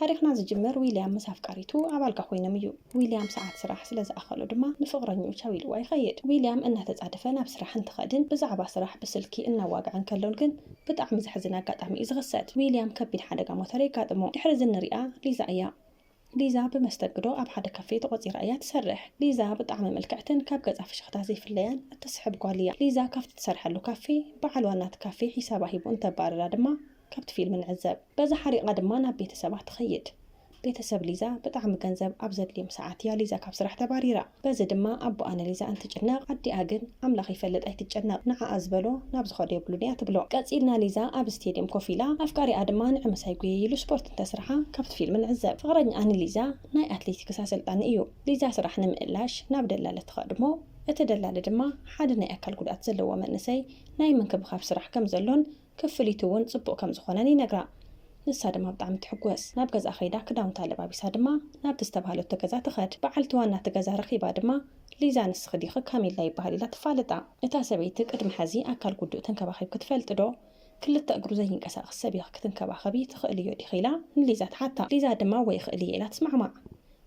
ታሪክنا ዝጅምር ዊልያም ምስ ኣፍቃሪቱ ኣብ ኣልጋ ኮይኖም እዩ። ዊልያም ሰዓት ስራሕ ስለ ዝኣኸሎ ድማ ንፍቅረኛኡ ቻው ኢልዋ ይኸይድ። ዊልያም እናተጻደፈ ናብ ስራሕ እንትኸድን ብዛዕባ ስራሕ ብስልኪ እናዋግዐን ከሎን ግን ብጣዕሚ ዝሕዝን ኣጋጣሚ እዩ ዝኽሰት። ዊልያም ከቢድ ሓደጋ ሞተር ይጋጥሞ። ድሕሪ ዝንሪኣ ሊዛ እያ። ሊዛ በመስተግዶ ኣብ ሓደ ካፌ ተቆፂራ እያ ትሰርሕ። ሊዛ ብጣዕሚ መልክዕትን ካብ ገጻ ፍሽኽታ ዘይፍለያን እትስሕብ ጓል እያ። ሊዛ ካብቲ ትሰርሐሉ ካፌ በዓል ዋናት ካፌ ሒሳባ ሂቡ እንተባረራ ድማ ካብቲ ፊልም ንዕዘብ። በዛ ሓሪቓ ድማ ናብ ቤተሰባ ትኸይድ። ቤተሰብ ሊዛ ብጣዕሚ ገንዘብ ኣብ ዘድልዮም ሰዓት እያ ሊዛ ካብ ስራሕ ተባሪራ። በዚ ድማ ኣቦኣ ንሊዛ እንትጭነቕ ኣዲኣ ግን ኣምላኽ ይፈልጥ ኣይትጨነቕ ንዓኣ ዝበሎ ናብ ዝኸዶ የብሉን እያ ትብሎ። ቀፂልና ሊዛ ኣብ ስቴድየም ኮፍ ኢላ ኣፍቃሪኣ ድማ ንዕመሳይ ጉየ ኢሉ ስፖርት እንተስርሓ ካብቲ ፊልም ንዕዘብ። ፍቅረኛኣ ንሊዛ ናይ ኣትሌቲክስ ኣሰልጣኒ እዩ። ሊዛ ስራሕ ንምእላሽ ናብ ደላለ ትኸድሞ። እቲ ደላለ ድማ ሓደ ናይ ኣካል ጉድኣት ዘለዎ መንእሰይ ናይ ምንክብኻብ ስራሕ ከም ዘሎን ክፍሊቱ እውን ጽቡቕ ከም ዝኾነን ይነግራ። ንሳ ድማ ብጣዕሚ ትሕጎስ። ናብ ገዛ ኸይዳ ክዳውንታ ለባቢሳ ድማ ናብቲ ዝተባሃለቶ ገዛ ትኸድ። በዓልቲ ዋናቲ ገዛ ረኺባ ድማ ሊዛ ንስኺ ዲኺ ካሜላ ይበሃል ኢላ ትፋልጣ። እታ ሰበይቲ ቅድሚ ሕዚ ኣካል ጉዱእ ተንከባኺብ ክትፈልጥ ዶ? ክልተ እግሩ ዘይንቀሳቐስ ሰቢኽ ክትንከባኸቢ ትኽእል እዮ ዲኺ ኢላ ንሊዛ ትሓታ። ሊዛ ድማ ወይ ክእል እየ ኢላ ትስማዕማዕ።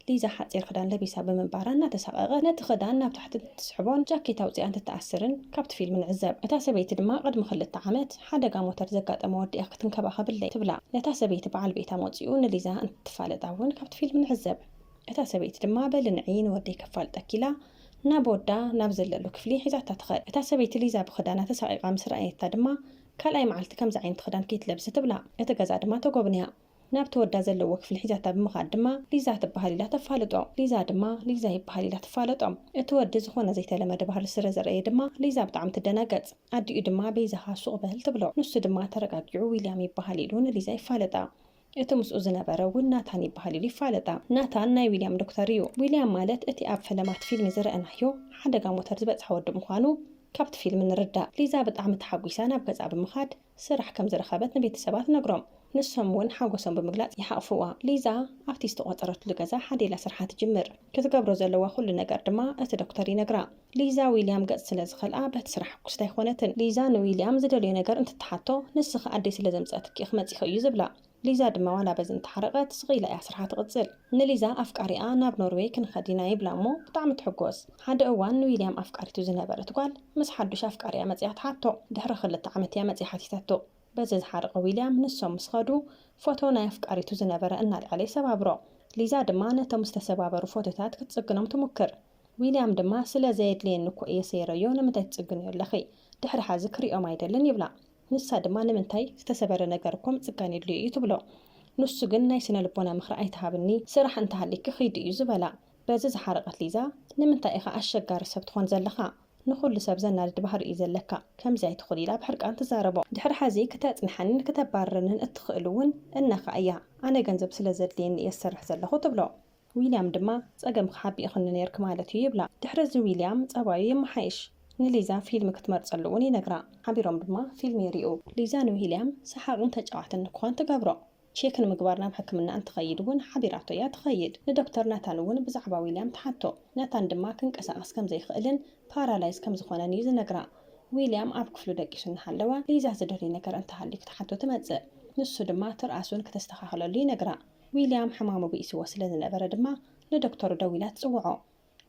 ሊዛ ሓፂር ክዳን ለቢሳ ብምንባራ እናተሳቐቐ ነቲ ክዳን ናብ ታሕቲ ትስሕቦን ጃኬት ኣውፂኣ እንትትኣስርን ካብቲ ፊልም ንዕዘብ። እታ ሰበይቲ ድማ ቅድሚ 2 ዓመት ሓደጋ ሞተር ዘጋጠመ ወዲኣ ክትንከባኸብለይ ትብላ። ነታ ሰበይቲ በዓል ቤታ መፂኡ ንሊዛ እንትትፋለጣ እውን ካብቲ ፊልም ንዕዘብ። እታ ሰበይቲ ድማ በልንዒ ንወደይ ከፋልጠኪ ኢላ ናብ ወዳ ናብ ዘለሉ ክፍሊ ሒዛታ ትኸድ። እታ ሰበይቲ ሊዛ ብክዳና ተሳቂቓ ምስ ረኣየታ ድማ ካልኣይ መዓልቲ ከምዚ ዓይነት ክዳን ከይትለብስ ትብላ። እቲ ገዛ ድማ ተጎብንያ። ናብ ተወዳ ዘለዎ ክፍሊ ሒዛታ ብምኻድ ድማ ሊዛ ትበሃል ኢላ ተፋልጦ። ሊዛ ድማ ሊዛ ይበሃል ኢላ ትፋለጦም። እቲ ወዲ ዝኾነ ዘይተለመደ ባህሊ ስረ ዘርአየ ድማ ሊዛ ብጣዕሚ ትደናገጽ። ኣዲኡ ድማ ቤዛኻ ሱቕ በል ትብሎ። ንሱ ድማ ተረጋጊዑ ዊልያም ይበሃል ኢሉ ንሊዛ ይፋለጣ። እቲ ምስኡ ዝነበረ እውን ናታን ይበሃል ኢሉ ይፋለጣ። ናታን ናይ ዊልያም ዶክተር እዩ። ዊልያም ማለት እቲ ኣብ ፈለማት ፊልሚ ዝረአናዮ ሓደጋ ሞተር ዝበፅሐ ወዲ ምዃኑ ካብቲ ፊልም ንርዳእ። ሊዛ ብጣዕሚ ተሓጒሳ ናብ ገዛ ብምኻድ ስራሕ ከም ዝረኸበት ንቤተሰባት ነግሮም። ንሶም እውን ሓጎሶም ብምግላጽ ይሓቕፍዋ። ሊዛ ኣብቲ ዝተቆፀረትሉ ገዛ ሓዴላ ስርሓ ትጅምር። ክትገብሮ ዘለዋ ኩሉ ነገር ድማ እቲ ዶክተር ይነግራ። ሊዛ ዊልያም ገጽ ስለ ዝኸልኣ በቲ ስራሕ ሕጉስታ ኣይኮነትን። ሊዛ ንዊልያም ዝደልዮ ነገር እንትትሓቶ ንስኺ ኣደይ ስለ ዘምፀአትኪ ክመፂኽ እዩ ዝብላ። ሊዛ ድማ ዋላ በዚ እንተሓረቐት ስኺኢላ እያ ስርሓ ትቕፅል። ንሊዛ ኣፍቃሪኣ ናብ ኖርዌይ ክንኸዲና ይብላ እሞ ብጣዕሚ ትሕጎስ። ሓደ እዋን ንዊልያም ኣፍቃሪቱ ዝነበረት ጓል ምስ ሓዱሽ ኣፍቃሪያ መፅያ ትሓቶ። ድሕሪ 2 ዓመት እያ መፅያ ሓቲታቶ። በዚ ዝሓረቐ ዊልያም ንሶም ምስ ኸዱ ፎቶ ናይ ኣፍቃሪቱ ዝነበረ እናልዓለ ይሰባብሮ። ሊዛ ድማ ነቶም ዝተሰባበሩ ፎቶታት ክትጽግኖም ትሙክር። ዊልያም ድማ ስለ ዘየድልየኒ እኮ እየ ሰይረዮ ንምንታይ ትጽግንዮ ኣለኺ ድሕሪ ሓዚ ክሪኦም ኣይደልን ይብላ። ንሳ ድማ ንምንታይ ዝተሰበረ ነገር እኮ ምጽጋን የድልዮ እዩ ትብሎ። ንሱ ግን ናይ ስነ ልቦና ምኽሪ ኣይተሃብኒ ስራሕ እንተሃሊክ ኺድ እዩ ዝበላ። በዚ ዝሓረቐት ሊዛ ንምንታይ ኢኻ ኣሸጋሪ ሰብ ትኾን ዘለኻ? ንኹሉ ሰብ ዘናድድ ባህሪ እዩ ዘለካ ከምዚ ኣይትኽእል ኢላ ብሕርቃን ትዛረቦ። ድሕሪ ሓዚ ክተጽንሐንን ክተባረረንን እትኽእል እውን እነኻ እያ ኣነ ገንዘብ ስለ ዘድልየኒ እየ ዝሰርሕ ዘለኹ ትብሎ። ዊልያም ድማ ጸገም ክሓቢእኽኒ ነርክ ማለት እዩ ይብላ። ድሕሪ እዚ ዊልያም ጸባዩ የመሓይሽ። ንሊዛ ፊልም ክትመርጸሉ እውን ይነግራ። ሓቢሮም ድማ ፊልም ይሪኡ። ሊዛ ንዊልያም ሰሓቕን ተጫዋትን ንክኾን ትገብሮ። ቼክ ንምግባር ናብ ሕክምና እንትኸይድ እውን ሓቢራቶ እያ ትኸይድ። ንዶክተር ናታን እውን ብዛዕባ ዊልያም ትሓቶ። ናታን ድማ ክንቀሳቐስ ከም ዘይኽእልን ፓራላይዝ ከም ዝኾነን እዩ ዝነግራ። ዊልያም ኣብ ክፍሉ ደቂሱ እናሃለወ ሊዛ ዝደልዮ ነገር እንተሃልዩ ክትሓቶ ትመጽእ። ንሱ ድማ ትርኣሱን ከተስተኻኽለሉ ይነግራ። ዊልያም ሕማሙ ብኢስዎ ስለ ዝነበረ ድማ ንዶክተሩ ደው ኢላ ትጽውዖ።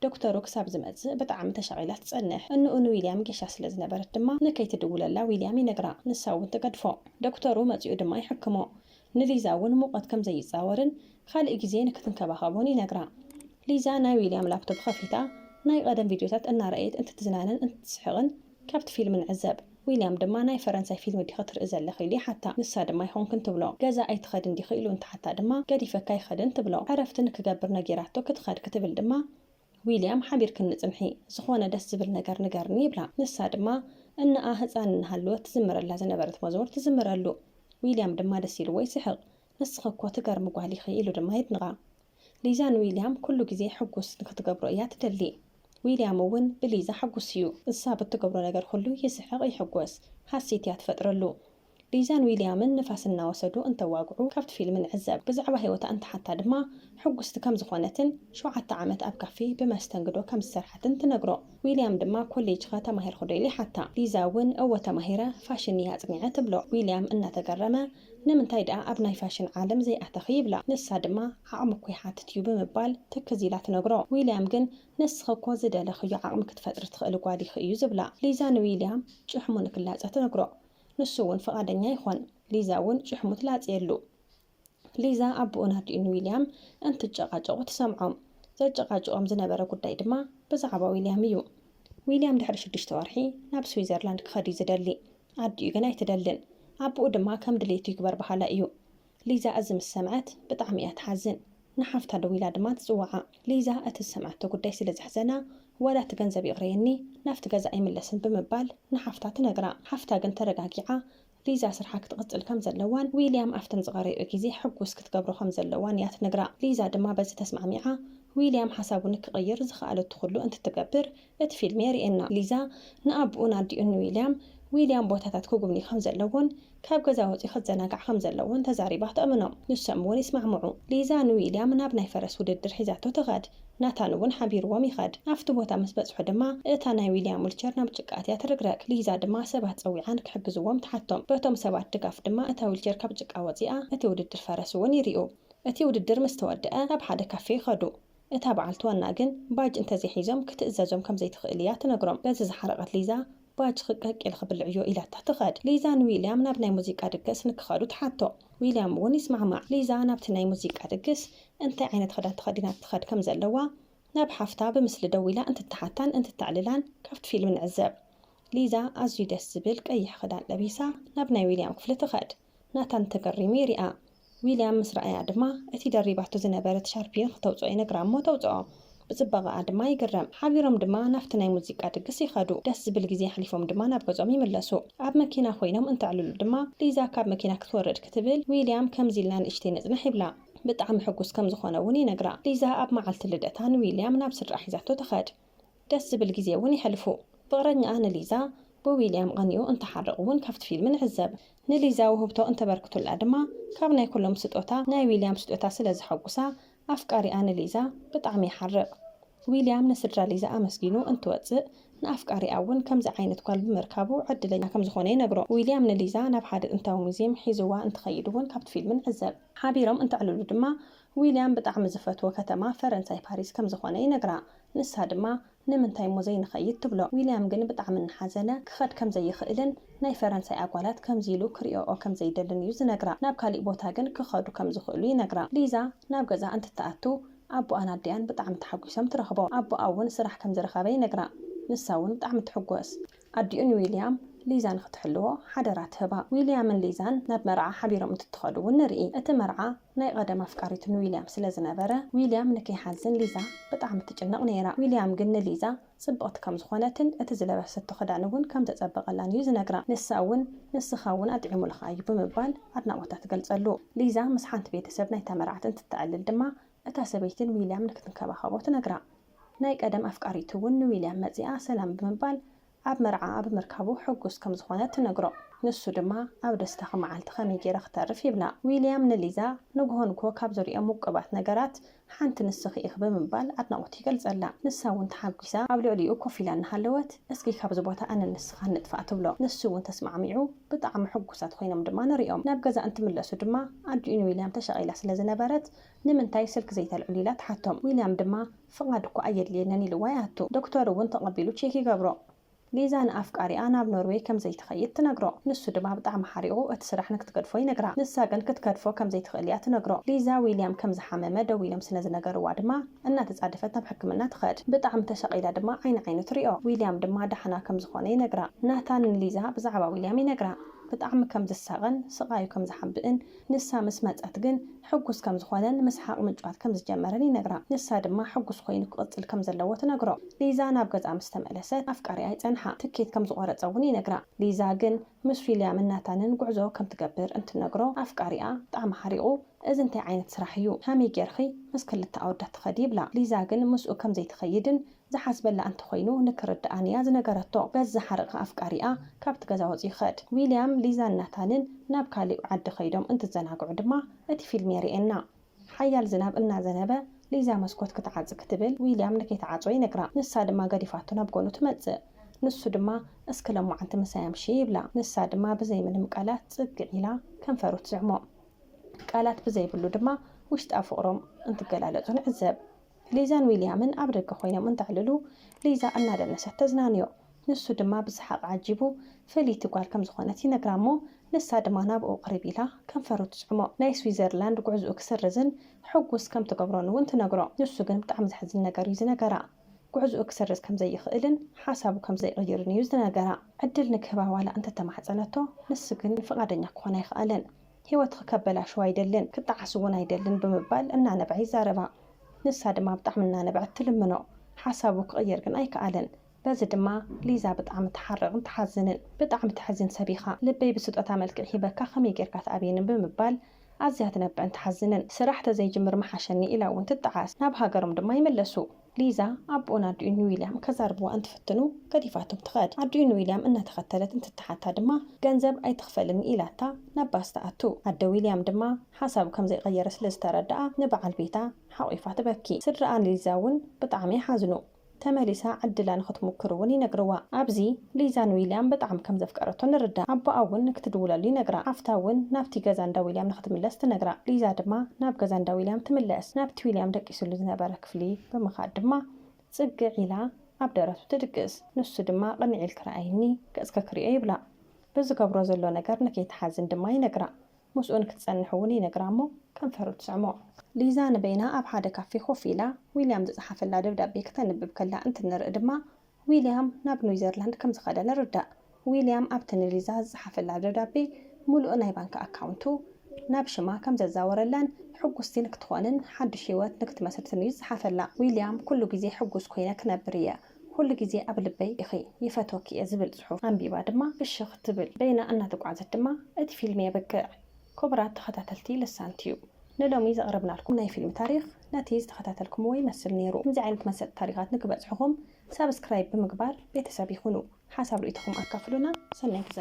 ዶክተሩ ክሳብ ዝመጽእ ብጣዕሚ ተሻቒላ ትጸንሕ። እንኡ ንዊልያም ጌሻ ስለ ዝነበረት ድማ ንከይትድውለላ ዊልያም ይነግራ። ንሳ እውን ትገድፎ። ዶክተሩ መጺኡ ድማ ይሕክሞ። ንሊዛ እውን ሙቐት ከም ዘይፃወርን ካልእ ግዜ ንክትንከባኸቦን ይነግራ። ሊዛ ናይ ዊልያም ላፕቶፕ ከፊታ ናይ ቀደም ቪድዮታት እናረአየት እንትትዝናንን እንትትስሕቕን ካብቲ ፊልም ንዕዘብ። ዊልያም ድማ ናይ ፈረንሳይ ፊልም ዲኸ ትርኢ ዘለኺ ኢሉ ሓታ። ንሳ ድማ ይኹንክን ትብሎ። ገዛ ኣይትኸድን ዲኸ ኢሉ እንትሓታ ድማ ገዲፈካ ይኸድን ትብሎ። ዕረፍቲ ንክገብር ነጊራቶ ክትኸድ ክትብል ድማ ዊልያም ሓቢርክን ንጽንሒ ዝኾነ ደስ ዝብል ነገር ንገርኒ ይብላ። ንሳ ድማ እንኣ ህፃን እናሃለወት ትዝምረላ ዝነበረት መዝሙር ትዝምረሉ። ዊልያም ድማ ደስ ኢልዎ ይስሕቕ። ንስኺ እኮ ትገርሚ ጓል ኢኺ ኢሉ ድማ ይድንቓ። ሊዛ ንዊልያም ኩሉ ግዜ ሕጉስ ንክትገብሮ እያ ትደሊ። ዊልያም እውን ብሊዛ ሕጉስ እዩ። እሳ ብትገብሮ ነገር ኩሉ ይስሕቕ ይሕጎስ። ሓሴት እያ ትፈጥረሉ። ሊዛን ዊልያምን ንፋስ እናወሰዱ እንተዋግዑ ካብቲ ፊልም ንዕዘብ። ብዛዕባ ህይወታ እንተሓታ ድማ ሕጉስቲ ከም ዝኾነትን 7 ዓመት ኣብ ካፌ ብመስተንግዶ ከም ዝሰርሐትን ትነግሮ። ዊልያም ድማ ኮሌጅ ኸ ተማሂርኩ ዶ ኢሉ ይሓታ። ሊዛ እውን እወ ተማሂረ ፋሽን እያ ኣጽኒዐ ትብሎ። ዊልያም እናተገረመ ንምንታይ ደኣ ኣብ ናይ ፋሽን ዓለም ዘይኣተኺ ይብላ። ንሳ ድማ ዓቕሚ እኮ ይሓትት እዩ ብምባል ትክዝ ኢላ ትነግሮ። ዊልያም ግን ንስኺ እኮ ዝደለኽዮ ዓቕሚ ክትፈጥሪ ትኽእል ጓዲኺ እዩ ዝብላ። ሊዛ ንዊልያም ጭሕሙ ንክላፀ ትነግሮ። ንሱ እውን ፈቃደኛ ይኾን። ሊዛ እውን ጭሕሙ ትላፅየሉ። ሊዛ ኣቦኡን ኣዲኡን ዊልያም እንትጨቃጨቁ ትሰምዖም። ዘጨቃጭቆም ዝነበረ ጉዳይ ድማ ብዛዕባ ዊልያም እዩ። ዊልያም ድሕሪ 6 ወርሒ ናብ ስዊዘርላንድ ክኸድ ዝደሊ፣ ኣዲኡ ግን ኣይትደልን። ኣቦኡ ድማ ከም ድሌቱ ይግበር በሃላ እዩ። ሊዛ እዚ ምስ ሰምዐት ብጣዕሚ እያ ትሓዝን። ንሓፍታ ደው ኢላ ድማ ትፅዋዓ። ሊዛ እቲ ዝሰምዐቶ ጉዳይ ስለ ዘሕዘና ወላ እቲ ገንዘብ ይቕረየኒ ናፍቲ ገዛ ኣይምለስን ብምባል ንሓፍታ ትነግራ። ሓፍታ ግን ተረጋጊዓ ሊዛ ስርሓ ክትቅፅል ከም ዘለዋን ዊልያም ኣፍተን ዝቐረዩ ግዜ ሕጉስ ክትገብሮ ከም ዘለዋን እያ ትነግራ። ሊዛ ድማ በዚ ተስማዕሚዓ ዊልያም ሓሳቡ ንክቕይር ዝኽኣለቱ ኩሉ እንትትገብር እቲ ፊልም የርእየና። ሊዛ ንኣቦኡን ኣዲኡን ዊልያም ቦታታት ክጉብኒ ከም ዘለዎን ካብ ገዛ ወፂኡ ክትዘናጋዕ ከም ዘለዎን ተዛሪባ ተእምኖም። ንሶም እውን ይስማዕምዑ። ሊዛ ንዊልያም ናብ ናይ ፈረስ ውድድር ሒዛቶ ትኸድ። ናታን እውን ሓቢርዎም ይኸድ። ኣብቲ ቦታ ምስ በፅሑ ድማ እታ ናይ ዊልያም ዊልቸር ናብ ጭቃት እያ ትርግረግ። ሊዛ ድማ ሰባት ፀዊዓን ክሕግዝዎም ትሓቶም። በቶም ሰባት ድጋፍ ድማ እታ ዊልቸር ካብ ጭቃ ወፂኣ እቲ ውድድር ፈረስ እውን ይርኡ። እቲ ውድድር ምስ ተወድአ ኣብ ሓደ ካፌ ይኸዱ። እታ በዓልቲ ዋና ግን ባጅ እንተዘይሒዞም ክትእዘዞም ከም ዘይትኽእል እያ ትነግሮም። በዚ ዝሓረቐት ሊዛ ባጅ ክቀቂል ክብልዕ እዮ ኢላታ ትኸድ። ሊዛ ንዊልያም ናብ ናይ ሙዚቃ ድግስ ንክኸዱ ትሓቶ። ዊልያም እውን ይስማዕማዕ። ሊዛ ናብቲ ናይ ሙዚቃ ድግስ እንታይ ዓይነት ክዳን ተኸዲና ትኸድ ከም ዘለዋ ናብ ሓፍታ ብምስሊ ደው ኢላ እንትትሓታን እንትትዕልላን ካብቲ ፊልም ንዕዘብ። ሊዛ ኣዝዩ ደስ ዝብል ቀይሕ ክዳን ለቢሳ ናብ ናይ ዊልያም ክፍሊ ትኸድ። ናታን ተገሪሙ ይሪኣ። ዊልያም ምስ ረኣያ ድማ እቲ ደሪባቶ ዝነበረት ሻርፒን ክተውፅኦ ይነግራ እሞ ተውፅኦ። ብፅባቐኣ ድማ ይግረም። ሓቢሮም ድማ ናፍቲ ናይ ሙዚቃ ድግስ ይኸዱ። ደስ ዝብል ግዜ ሓሊፎም ድማ ናብ ገዞም ይምለሱ። ኣብ መኪና ኮይኖም እንትዕልሉ ድማ ሊዛ ካብ መኪና ክትወርድ ክትብል ዊልያም ከምዚ ኢልና ንእሽተይ ነፅንሕ ይብላ። ብጣዕሚ ሕጉስ ከም ዝኾነ እውን ይነግራ። ሊዛ ኣብ መዓልቲ ልደታ ንዊልያም ናብ ስድራ ሒዛቶ ትኸድ። ደስ ዝብል ግዜ እውን ይሕልፉ። ፍቅረኛኣ ንሊዛ ብዊልያም ቀኒኡ እንትሓርቕ እውን ካብቲ ፊልም ንዕዘብ። ንሊዛ ውህብቶ እንተበርክቱላ ድማ ካብ ናይ ኩሎም ስጦታ ናይ ዊልያም ስጦታ ስለ ዝሐጉሳ ኣፍቃሪኣ ንሊዛ ብጣዕሚ ይሓርቕ። ዊልያም ንስድራ ሊዛ ኣመስጊኑ እንትወፅእ ንኣፍቃሪኣ እውን ከምዚ ዓይነት ጓል ብምርካቡ ዕድለኛ ከም ዝኾነ ይነግሮ። ዊልያም ንሊዛ ናብ ሓደ ጥንታዊ ሙዚየም ሒዝዋ እንትኸይድ እውን ካብቲ ፊልም ንዕዘብ። ሓቢሮም እንትዕልሉ ድማ ዊልያም ብጣዕሚ ዝፈትዎ ከተማ ፈረንሳይ ፓሪስ ከም ዝኾነ ይነግራ። ንሳ ድማ ንምንታይ ሞ ዘይንኸይድ ትብሎ። ዊልያም ግን ብጣዕሚ እናሓዘነ ክኸድ ከም ዘይኽእልን ናይ ፈረንሳይ ኣጓላት ከምዚ ኢሉ ክሪኦኦ ከም ዘይደልን እዩ ዝነግራ። ናብ ካሊእ ቦታ ግን ክኸዱ ከም ዝኽእሉ ይነግራ። ሊዛ ናብ ገዛ እንትትኣቱ ኣቦኣን ኣዲያን ብጣዕሚ ተሓጒሶም ትረኽቦ። ኣቦኣ እውን ስራሕ ከም ዝረኸበ ይነግራ። ንሳ እውን ብጣዕሚ ትሕጎስ። ኣዲኡን ዊልያም ሊዛ ንክትሕልዎ ሓደራ ትህባ። ዊልያምን ሊዛን ናብ መርዓ ሓቢሮም እንትትኸዱ እውን ንርኢ። እቲ መርዓ ናይ ቀደም ኣፍቃሪቱ ንዊልያም ስለ ዝነበረ ዊልያም ንከይሓዝን ሊዛ ብጣዕሚ ትጭነቕ ነይራ። ዊልያም ግን ንሊዛ ጽብቕቲ ከም ዝኾነትን እቲ ዝለበሰቶ ክዳን እውን ከም ተጸበቐላን እዩ ዝነግራ። ንሳ እውን ንስኻ እውን ኣጥዒሙልኻ እዩ ብምባል ኣድናቆታ ትገልጸሉ። ሊዛ ምስ ሓንቲ ቤተሰብ ናይታ መርዓት እንትትዕልል ድማ እታ ሰበይትን ዊልያም ንክትንከባኸቦ ትነግራ። ናይ ቀደም ኣፍቃሪቱ እውን ንዊልያም መፂኣ ሰላም ብምባል ኣብ መርዓ ኣብ ምርካቡ ሕጉስ ከም ዝኾነ ትነግሮ። ንሱ ድማ ኣብ ደስታኸ መዓልቲ ከመይ ጌረ ክተርፍ ይብላ። ዊልያም ንሊዛ ንግሆንኮ ካብ ዝሪኦም ውቁባት ነገራት ሓንቲ ንስኺ ኢኽ ብምባል ኣድናቆቱ ይገልጸላ። ንሳ እውን ተሓጒሳ ኣብ ልዕሊኡ ኮፍ ኢላ እናሃለወት እስኪ ካብዚ ቦታ ኣነ ንስኻ ንጥፋእ ትብሎ። ንሱ እውን ተስማዕሚዑ ብጣዕሚ ሕጉሳት ኮይኖም ድማ ንሪኦም። ናብ ገዛ እንትምለሱ ድማ ኣዲኡን ዊልያም ተሸቒላ ስለ ዝነበረት ንምንታይ ስልክ ዘይተልዕሉ ኢላ ትሓቶም። ዊልያም ድማ ፍቓድ እኮ ኣየድልየንን ኢልዋ ይኣቱ። ዶክተር እውን ተቐቢሉ ቼክ ይገብሮ። ሊዛ ንኣፍቃሪኣ ናብ ኖርዌይ ከም ዘይትኸይድ ትነግሮ። ንሱ ድማ ብጣዕሚ ሓሪቑ እቲ ስራሕ ንክትገድፎ ይነግራ። ንሳ ግን ክትከድፎ ከም ዘይትኽእል እያ ትነግሮ። ሊዛ ዊልያም ከም ዝሓመመ ደው ኢሎም ስለ ዝነገርዋ ድማ እናተጻደፈት ናብ ሕክምና ትኸድ። ብጣዕሚ ተሸቒላ ድማ ዓይኑ ትሪኦ። ዊልያም ድማ ዳሕና ከም ዝኾነ ይነግራ። ናታን ንሊዛ ብዛዕባ ዊልያም ይነግራ። ብጣዕሚ ከም ዝሳቐን ስቃዩ ከም ዝሓብእን ንሳ ምስ መፀት ግን ሕጉስ ከም ዝኾነን ምስሓቅ ምንጫት ከም ዝጀመረን ይነግራ። ንሳ ድማ ሕጉስ ኮይኑ ክቕፅል ከም ዘለዎ ትነግሮ። ሊዛ ናብ ገዛ ምስ ተመለሰት ኣፍቃሪኣ ይጸንሓ። ትኬት ከም ዝቆረፀ እውን ይነግራ። ሊዛ ግን ምስ ዊልያም ናታንን ጉዕዞ ከም ትገብር እንትነግሮ ኣፍቃሪኣ ብጣዕሚ ሓሪቑ እዚ እንታይ ዓይነት ስራሕ እዩ ከመይ ጌርኺ ምስ ክልተ ኣወዳት ትኸዲ ይብላ። ሊዛ ግን ምስኡ ከም ዘይትኸይድን ዝሓስበላ እንተኮይኑ ንክርድኣንያ ዝነገረቶ በዚ ሓርቕ ኣፍቃሪኣ ካብቲ ገዛ ወፂኡ ይኸድ። ዊልያም ሊዛን ናታንን ናብ ካሊእ ዓዲ ከይዶም እንትዘናግዑ ድማ እቲ ፊልም የርእየና። ሓያል ዝናብ እናዘነበ ሊዛ መስኮት ክትዓጽ ክትብል ዊልያም ንከይተዓጽወ ይነግራ። ንሳ ድማ ገዲፋቶ ናብ ጎኑ ትመጽእ። ንሱ ድማ እስከ ለሙዓንቲ መሳያምሺ ይብላ። ንሳ ድማ ብዘይ ምንም ቃላት ጽግዕ ኢላ ከንፈሩ ትዝዕሞ። ቃላት ብዘይብሉ ድማ ውሽጣ ፍቅሮም እንትገላለጹ ንዕዘብ። ሊዛን ዊልያምን ኣብ ደገ ኮይኖም እንተዕልሉ ሊዛ እናደነሰት ተዝናንዮ። ንሱ ድማ ብስሓቅ ዓጂቡ ፈሊቲ ጓል ከም ዝኾነት ይነግራ እሞ ንሳ ድማ ናብኡ ቅርብ ኢላ ከንፈሩ ትስዕሞ። ናይ ስዊዘርላንድ ጉዕዝኡ ክስርዝን ሕጉስ ከም ትገብሮን እውን ትነግሮ። ንሱ ግን ብጣዕሚ ዝሕዝን ነገር እዩ ዝነገራ። ጉዕዝኡ ክሰርዝ ከም ዘይኽእልን ሓሳቡ ከም ዘይቕይርን እዩ ዝነገራ። ዕድል ንክህባ ዋላ እንተተማሕፀነቶ ንሱ ግን ፍቃደኛ ክኾን ኣይከኣለን። ሂወት ክከበላሽው አይደልን ክጣዓስ እውን አይደልን ብምባል እናነብዐ ይዛረባ። ንሳ ድማ ብጣዕሚ እናነብዐት ትልምኖ። ሓሳቡ ክቕየር ግን ኣይከኣለን። በዚ ድማ ሊዛ ብጣዕሚ ትሓርቕን ትሓዝንን። ብጣዕሚ ትሕዝን ሰቢኻ ልበይ ብስጦታ መልክዕ ሂበካ ከመይ ጌርካ ትኣብየንን ብምባል ኣዝያ ትነብዕን ትሓዝንን። ስራሕ ተዘይጅምር መሓሸኒ ኢላ እውን ትጠዓስ። ናብ ሃገሮም ድማ ይመለሱ። ሊዛ ኣቦን ኣዲኡን ዊልያም ከዛርብዋ እንትፍትኑ ገዲፋቶም ትኸድ። ኣዲኡን ዊልያም እናተኸተለት እንትትሓታ ድማ ገንዘብ ኣይትኽፈልኒ ኢላታ ናብ ባስ ተኣቱ። ኣደ ዊልያም ድማ ሓሳቡ ከም ዘይቀየረ ስለ ዝተረድኣ ንበዓል ቤታ ሓቂፋ ትበኪ። ስድራኣ ሊዛ እውን ብጣዕሚ ይሓዝኑ። ተመሊሳ ዕድላ ንክትሙክር እውን ይነግርዋ። ኣብዚ ሊዛን ዊልያም ብጣዕሚ ከም ዘፍቀረቶ ንርዳእ። ኣቦኣ እውን ንክትድውለሉ ይነግራ። ሓፍታ እውን ናብቲ ገዛ እንዳ ዊልያም ንክትምለስ ትነግራ። ሊዛ ድማ ናብ ገዛ እንዳ ዊልያም ትምለስ። ናብቲ ዊልያም ደቂሱሉ ዝነበረ ክፍሊ ብምኻድ ድማ ጽግዕ ኢላ ኣብ ደረቱ ትድቅስ። ንሱ ድማ ቅንዕ ኢል ክረኣይኒ ገጽከ ክሪኦ ይብላ። ብዝገብሮ ዘሎ ነገር ንከይትሓዝን ድማ ይነግራ። ምስኡን ክትጸንሕ እውን ይነግራ እሞ ከንፈሩ ትስዕሞ። ሊዛ ንበይና ኣብ ሓደ ካፌ ኮፍ ኢላ ዊልያም ዝፀሓፈላ ደብዳቤ ከተንብብ ከላ እንትንርኢ ድማ ዊልያም ናብ ኒውዚላንድ ከም ዝኸደ ንርዳእ። ዊልያም ኣብቲ ንሊዛ ዝፀሓፈላ ደብዳቤ ሙሉእ ናይ ባንክ ኣካውንቱ ናብ ሽማ ከም ዘዛወረላን ሕጉስቲ ንክትኾንን ሓድሽ ሂወት ንክትመስርትን እዩ ዝፀሓፈላ። ዊልያም ኩሉ ግዜ ሕጉስ ኮይነ ክነብር እየ ኩሉ ግዜ ኣብ ልበይ ኢኺ ይፈቶኪ እየ ዝብል ጽሑፍ ኣንቢባ ድማ ብሽኽ ትብል። በይና እናተጓዓዘት ድማ እቲ ፊልም የበቅዕ። ክቡራት ተኸታተልቲ ልሳን ቲዩብ ንሎሚ ዘቕረብናልኩም ናይ ፊልም ታሪክ ነቲ ዝተኸታተልኩምዎ ይመስል ነይሩ። ከምዚ ዓይነት መሰል ታሪካት ንክበጽሕኩም ሰብስክራይብ ብምግባር ቤተሰብ ይኹኑ። ሓሳብ ርእይትኩም ኣካፍሉና። ሰናይ ግዜ